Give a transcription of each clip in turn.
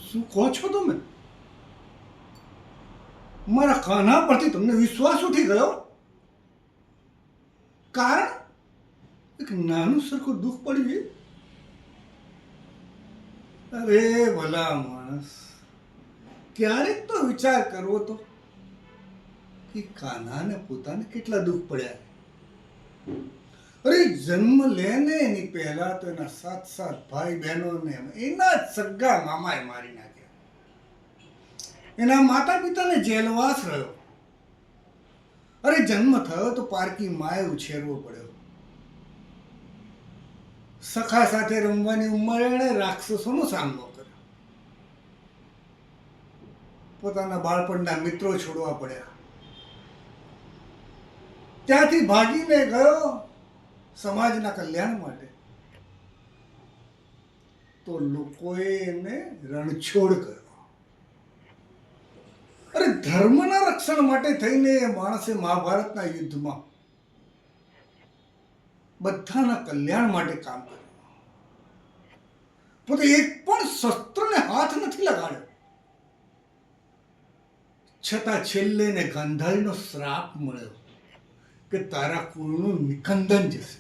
શું કહો છો તમે? મારા કાના પરથી તમને વિશ્વાસ ઉઠી ગયો? કારણ એક નાનું સરખું દુઃખ પડ્યું. અરે ભલા માણસ, ક્યારેક તો વિચાર કરવો તો કે કાનાને પોતાને કેટલા દુઃખ પડ્યા. અરે જન્મ લે ને એની પહેલા તો એના 7 ભાઈ બહેનોને એના જ સગા મામાએ મારી નાખ્યા. એના માતા પિતાને જેલવાસ રહ્યો. અરે જન્મ થયો તો પારકી માએ ઉછેરવો પડ્યો. સખા સાથે રમવાની ઉંમરે એણે રાક્ષસોનો સામનો કર્યો. પોતાના બાળપણના મિત્રો છોડવા પડ્યા. ત્યાંથી ભાગીને ગયો સમાજના કલ્યાણ માટે. તો લોકોએ એને રણછોડ કર્યો. અરે ધર્મના રક્ષણ માટે થઈને એ માણસે મહાભારતના યુદ્ધમાં બધાના કલ્યાણ માટે કામ કર્યું. પોતે એક પણ શસ્ત્રને હાથ નથી લગાડ્યો. છતાં છેલ્લે ને ગાંધારીનો શ્રાપ મળ્યો કે તારા કુળનું નિકંદન જશે.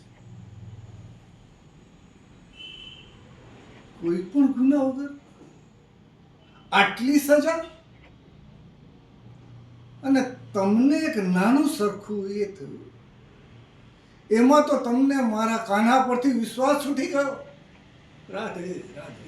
કોઈ પણ ગુના વગર આટલી સજા, અને તમને એક નાનું સરખું એ થયું. એમાં તો તમને મારા કાન્હા પરથી વિશ્વાસ ઉઠી ગયો. રાધે રાધે.